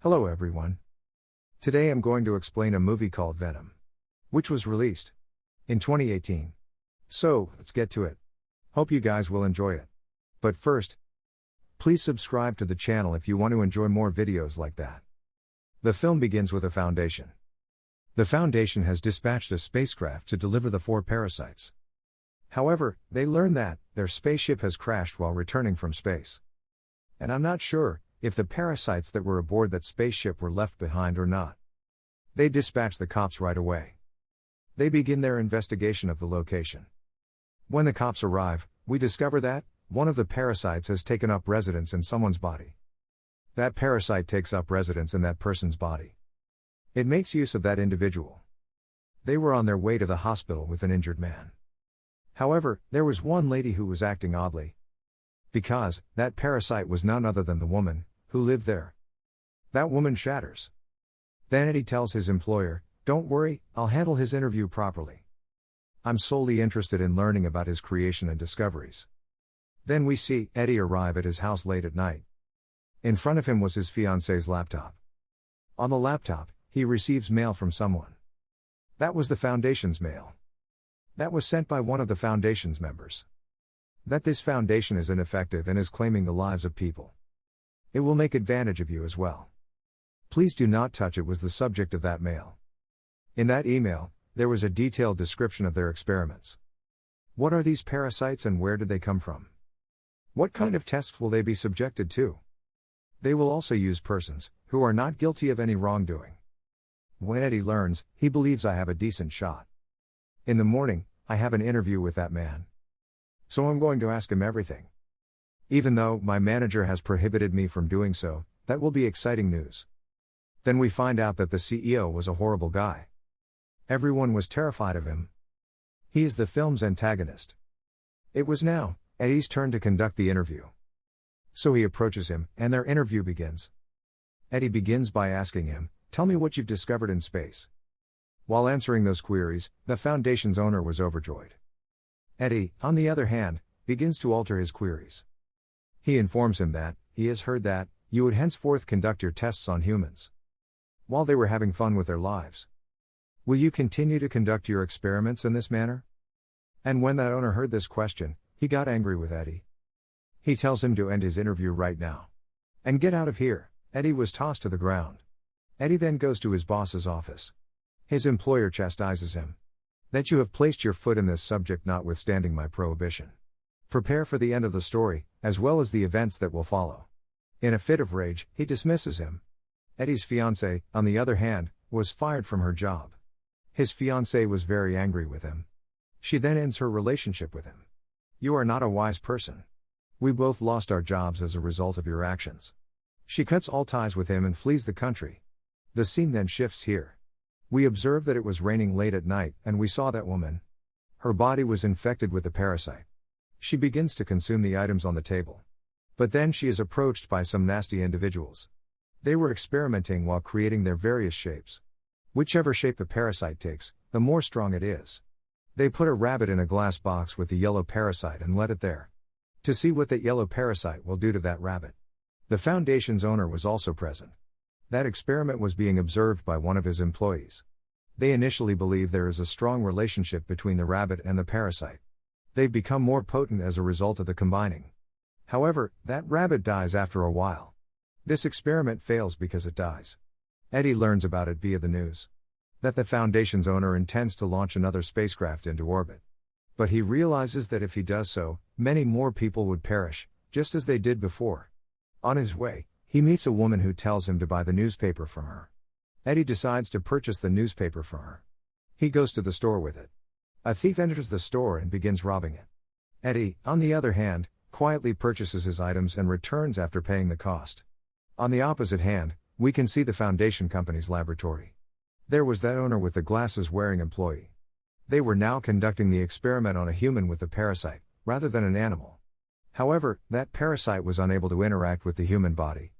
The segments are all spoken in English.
Hello everyone. Today I'm going to explain a movie called Venom, which was released in 2018. So, let's get to it. Hope you guys will enjoy it. But first, please subscribe to the channel if you want to enjoy more videos like that. The film begins with a Foundation. The Foundation has dispatched a spacecraft to deliver the 4 parasites. However, they learn that their spaceship has crashed while returning from space. And I'm not sure if the parasites that were aboard that spaceship were left behind or not. They dispatch the cops right away. They begin their investigation of the location. When the cops arrive, we discover that one of the parasites has taken up residence in someone's body. That parasite takes up residence in that person's body. It makes use of that individual. They were on their way to the hospital with an injured man. However, there was one lady who was acting oddly. Because that parasite was none other than the woman who lived there. That woman shatters. Then Eddie tells his employer, "Don't worry, I'll handle his interview properly. I'm solely interested in learning about his creation and discoveries." Then we see Eddie arrive at his house late at night. In front of him was his fiancée's laptop. On the laptop, he receives mail from someone. That was the Foundation's mail. That was sent by one of the Foundation's members. That this Foundation is ineffective and is claiming the lives of people. It will make advantage of you as well. Please do not touch it was the subject of that mail. In that email, there was a detailed description of their experiments. What are these parasites and where did they come from? What kind of tests will they be subjected to? They will also use persons who are not guilty of any wrongdoing. When Eddie learns, he believes I have a decent shot. In the morning, I have an interview with that man. So I'm going to ask him everything. Even though my manager has prohibited me from doing so, that will be exciting news. Then we find out that the CEO was a horrible guy. Everyone was terrified of him. He is the film's antagonist. It was now Eddie's turn to conduct the interview. So he approaches him, and their interview begins. Eddie begins by asking him, "Tell me what you've discovered in space." While answering those queries, the Foundation's owner was overjoyed. Eddie, on the other hand, begins to alter his queries. He informs him that he has heard that you would henceforth conduct your tests on humans. While they were having fun with their lives. Will you continue to conduct your experiments in this manner? And when that owner heard this question, he got angry with Eddie. He tells him to end his interview right now. And get out of here. Eddie was tossed to the ground. Eddie then goes to his boss's office. His employer chastises him. That you have placed your foot in this subject notwithstanding my prohibition. Prepare for the end of the story, as well as the events that will follow. In a fit of rage, he dismisses him. Eddie's fiancée, on the other hand, was fired from her job. His fiancée was very angry with him. She then ends her relationship with him. You are not a wise person. We both lost our jobs as a result of your actions. She cuts all ties with him and flees the country. The scene then shifts here. We observe that it was raining late at night, and we saw that woman. Her body was infected with the parasite. She begins to consume the items on the table. But then she is approached by some nasty individuals. They were experimenting while creating their various shapes. Whichever shape the parasite takes, the more strong it is. They put a rabbit in a glass box with the yellow parasite and let it there. To see what that yellow parasite will do to that rabbit. The Foundation's owner was also present. That experiment was being observed by one of his employees. They initially believe there is a strong relationship between the rabbit and the parasite. They've become more potent as a result of the combining. However, that rabbit dies after a while. This experiment fails because it dies. Eddie learns about it via the news. That the Foundation's owner intends to launch another spacecraft into orbit. But he realizes that if he does so, many more people would perish, just as they did before. On his way, he meets a woman who tells him to buy the newspaper from her. Eddie decides to purchase the newspaper from her. He goes to the store with it. A thief enters the store and begins robbing it. Eddie, on the other hand, quietly purchases his items and returns after paying the cost. On the opposite hand, we can see the Foundation company's laboratory. There was that owner with the glasses-wearing employee. They were now conducting the experiment on a human with the parasite, rather than an animal. However, that parasite was unable to interact with the human body.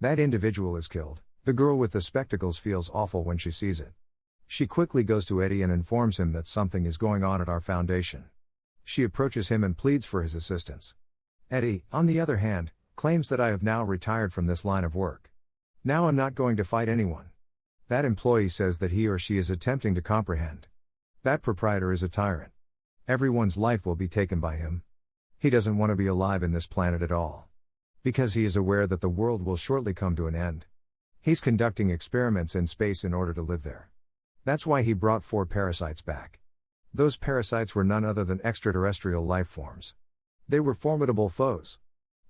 That individual is killed. The girl with the spectacles feels awful when she sees it. She quickly goes to Eddie and informs him that something is going on at our foundation. She approaches him and pleads for his assistance. Eddie, on the other hand, claims that I have now retired from this line of work. Now I'm not going to fight anyone. That employee says that he or she is attempting to comprehend. That proprietor is a tyrant. Everyone's life will be taken by him. He doesn't want to be alive in this planet at all. Because he is aware that the world will shortly come to an end. He's conducting experiments in space in order to live there. That's why he brought 4 parasites back. Those parasites were none other than extraterrestrial life forms. They were formidable foes.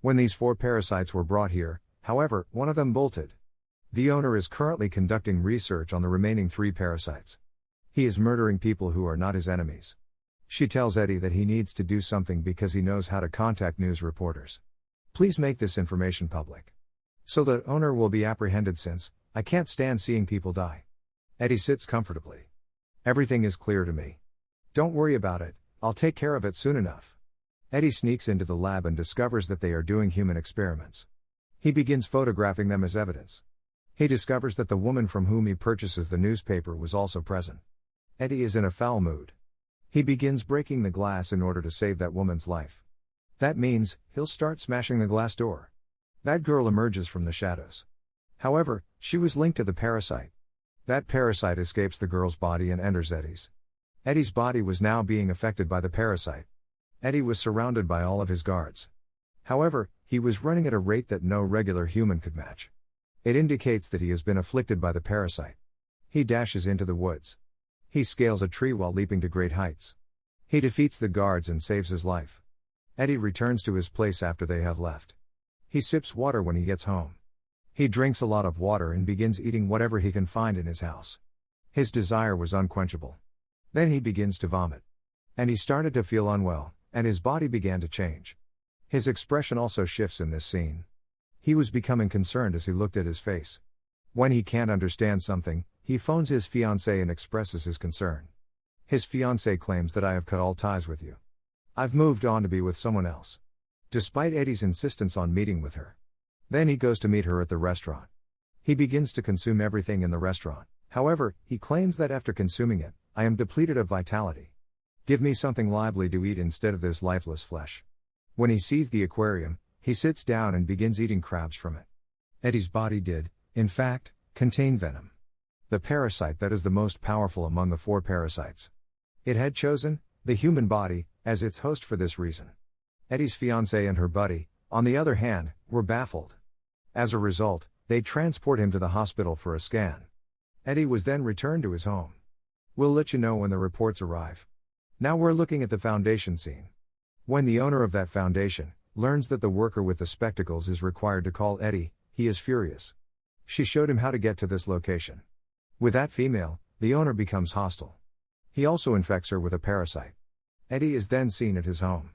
When these 4 parasites were brought here, however, one of them bolted. The owner is currently conducting research on the remaining 3 parasites. He is murdering people who are not his enemies. She tells Eddie that he needs to do something because he knows how to contact news reporters. Please make this information public. So the owner will be apprehended since, I can't stand seeing people die. Eddie sits comfortably. Everything is clear to me. Don't worry about it, I'll take care of it soon enough. Eddie sneaks into the lab and discovers that they are doing human experiments. He begins photographing them as evidence. He discovers that the woman from whom he purchases the newspaper was also present. Eddie is in a foul mood. He begins breaking the glass in order to save that woman's life. That means, he'll start smashing the glass door. That girl emerges from the shadows. However, she was linked to the parasite. That parasite escapes the girl's body and enters Eddie's. Eddie's body was now being affected by the parasite. Eddie was surrounded by all of his guards. However, he was running at a rate that no regular human could match. It indicates that he has been afflicted by the parasite. He dashes into the woods. He scales a tree while leaping to great heights. He defeats the guards and saves his life. Eddie returns to his place after they have left. He sips water when he gets home. He drinks a lot of water and begins eating whatever he can find in his house. His desire was unquenchable. Then he begins to vomit. And he started to feel unwell, and his body began to change. His expression also shifts in this scene. He was becoming concerned as he looked at his face. When he can't understand something, he phones his fiancée and expresses his concern. His fiancée claims that I have cut all ties with you. I've moved on to be with someone else. Despite Eddie's insistence on meeting with her. Then he goes to meet her at the restaurant. He begins to consume everything in the restaurant. However, he claims that after consuming it, I am depleted of vitality. Give me something lively to eat instead of this lifeless flesh. When he sees the aquarium, he sits down and begins eating crabs from it. Eddie's body did, in fact, contain venom. The parasite that is the most powerful among the 4 parasites. It had chosen the human body as its host for this reason. Eddie's fiancée and her buddy, on the other hand, were baffled. As a result, they transport him to the hospital for a scan. Eddie was then returned to his home. We'll let you know when the reports arrive. Now we're looking at the foundation scene. When the owner of that foundation learns that the worker with the spectacles is required to call Eddie, he is furious. She showed him how to get to this location. With that female, the owner becomes hostile. He also infects her with a parasite. Eddie is then seen at his home.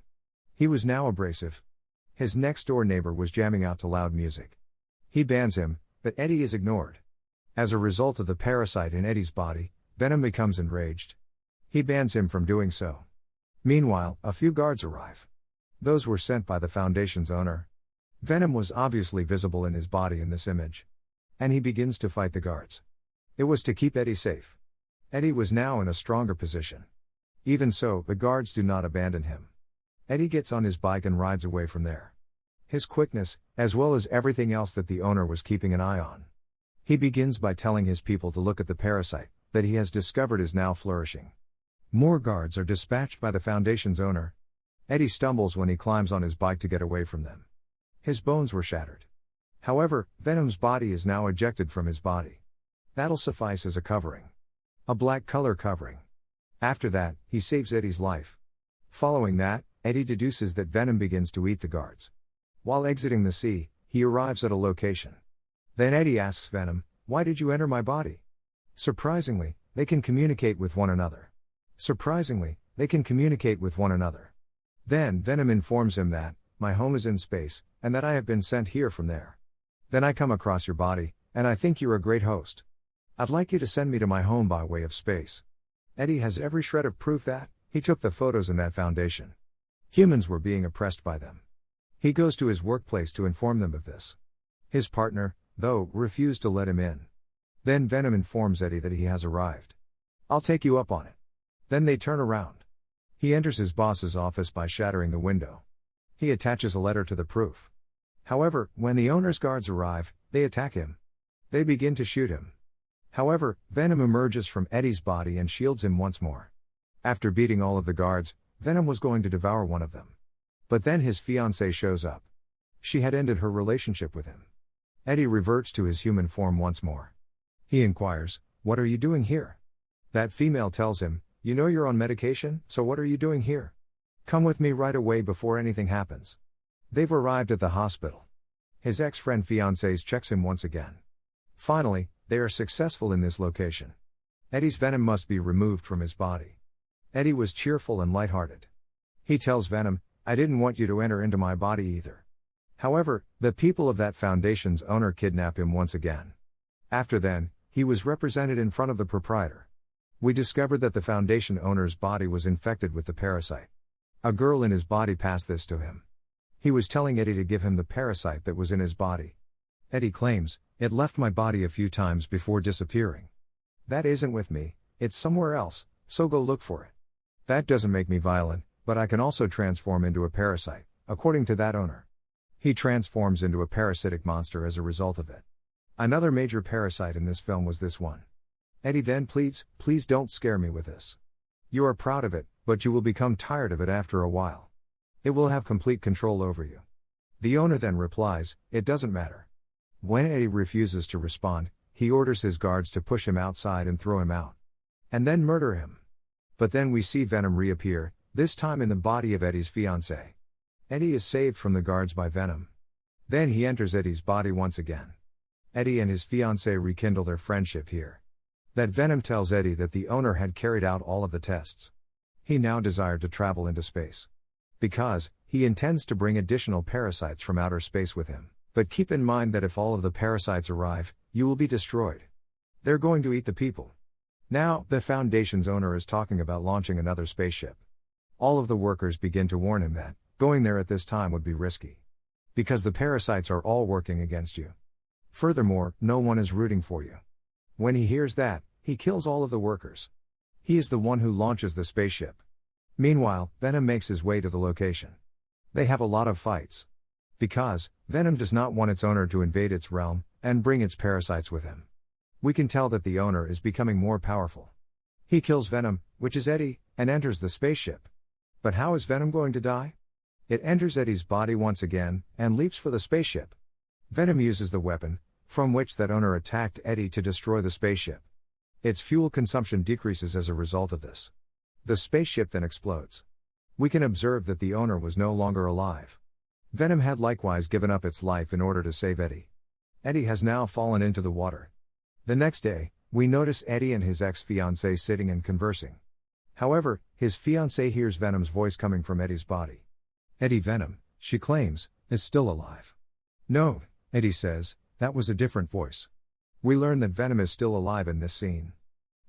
He was now abrasive. His next-door neighbor was jamming out to loud music. He bans him, but Eddie is ignored. As a result of the parasite in Eddie's body, Venom becomes enraged. He bans him from doing so. Meanwhile, a few guards arrive. Those were sent by the Foundation's owner. Venom was obviously visible in his body in this image. And he begins to fight the guards. It was to keep Eddie safe. Eddie was now in a stronger position. Even so, the guards do not abandon him. Eddie gets on his bike and rides away from there. His quickness, as well as everything else that the owner was keeping an eye on. He begins by telling his people to look at the parasite that he has discovered is now flourishing. More guards are dispatched by the Foundation's owner. Eddie stumbles when he climbs on his bike to get away from them. His bones were shattered. However, Venom's body is now ejected from his body. That'll suffice as a covering. A black color covering. After that, he saves Eddie's life. Following that, Eddie deduces that Venom begins to eat the guards. While exiting the sea, he arrives at a location. Then Eddie asks Venom, "Why did you enter my body?" Surprisingly, they can communicate with one another. Then Venom informs him that, "My home is in space, and that I have been sent here from there. Then I come across your body, and I think you're a great host. I'd like you to send me to my home by way of space." Eddie has every shred of proof that he took the photos in that Foundation. Humans were being oppressed by them. He goes to his workplace to inform them of this. His partner, though, refused to let him in. Then Venom informs Eddie that he has arrived. "I'll take you up on it." Then they turn around. He enters his boss's office by shattering the window. He attaches a letter to the proof. However, when the owner's guards arrive, they attack him. They begin to shoot him. However, Venom emerges from Eddie's body and shields him once more. After beating all of the guards, Venom was going to devour one of them. But then his fiancée shows up. She had ended her relationship with him. Eddie reverts to his human form once more. He inquires, "What are you doing here?" That female tells him, "You know you're on medication, so what are you doing here? Come with me right away before anything happens." They've arrived at the hospital. His ex-friend fiancée checks him once again. Finally, they are successful in this location. Eddie's venom must be removed from his body. Eddie was cheerful and lighthearted. He tells Venom, "I didn't want you to enter into my body either." However, the people of that foundation's owner kidnap him once again. After then, he was represented in front of the proprietor. We discovered that the foundation owner's body was infected with the parasite. A girl in his body passed this to him. He was telling Eddie to give him the parasite that was in his body. Eddie claims, "It left my body a few times before disappearing. That isn't with me, it's somewhere else, so go look for it. That doesn't make me violent, but I can also transform into a parasite," according to that owner. He transforms into a parasitic monster as a result of it. Another major parasite in this film was this one. Eddie then pleads, "Please don't scare me with this. You are proud of it, but you will become tired of it after a while. It will have complete control over you." The owner then replies, "It doesn't matter." When Eddie refuses to respond, he orders his guards to push him outside and throw him out. And then murder him. But then we see Venom reappear, this time in the body of Eddie's fiancée. Eddie is saved from the guards by Venom. Then he enters Eddie's body once again. Eddie and his fiancée rekindle their friendship here. That Venom tells Eddie that the owner had carried out all of the tests. He now desired to travel into space. Because, he intends to bring additional parasites from outer space with him. But keep in mind that if all of the parasites arrive, you will be destroyed. They're going to eat the people. Now, the Foundation's owner is talking about launching another spaceship. All of the workers begin to warn him that going there at this time would be risky. Because the parasites are all working against you. Furthermore, no one is rooting for you. When he hears that, he kills all of the workers. He is the one who launches the spaceship. Meanwhile, Venom makes his way to the location. They have a lot of fights. Because, Venom does not want its owner to invade its realm, and bring its parasites with him. We can tell that the owner is becoming more powerful. He kills Venom, which is Eddie, and enters the spaceship. But how is Venom going to die? It enters Eddie's body once again, and leaps for the spaceship. Venom uses the weapon, from which that owner attacked Eddie to destroy the spaceship. Its fuel consumption decreases as a result of this. The spaceship then explodes. We can observe that the owner was no longer alive. Venom had likewise given up its life in order to save Eddie. Eddie has now fallen into the water. The next day, we notice Eddie and his ex-fiancée sitting and conversing. However, his fiancée hears Venom's voice coming from Eddie's body. Eddie Venom, she claims, is still alive. "No," Eddie says, "that was a different voice." We learn that Venom is still alive in this scene.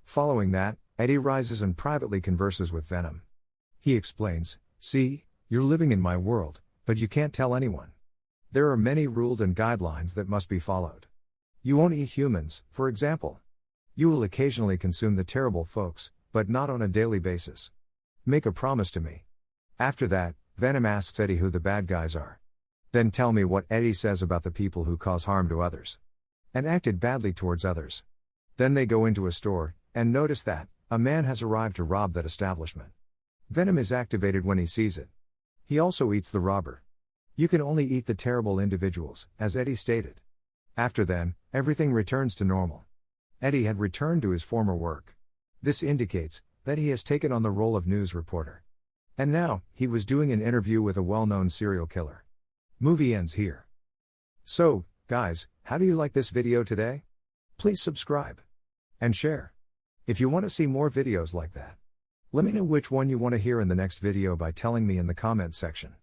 Following that, Eddie rises and privately converses with Venom. He explains, "See, you're living in my world, but you can't tell anyone. There are many rules and guidelines that must be followed. You won't eat humans, for example. You will occasionally consume the terrible folks, but not on a daily basis. Make a promise to me." After that, Venom asks Eddie who the bad guys are. Then tell me what Eddie says about the people who cause harm to others. And acted badly towards others. Then they go into a store, and notice that a man has arrived to rob that establishment. Venom is activated when he sees it. He also eats the robber. You can only eat the terrible individuals, as Eddie stated. After then, everything returns to normal. Eddie had returned to his former work. This indicates that he has taken on the role of news reporter. And now, he was doing an interview with a well-known serial killer. Movie ends here. So, guys, how do you like this video today? Please subscribe. And share. If you want to see more videos like that. Let me know which one you want to hear in the next video by telling me in the comment section.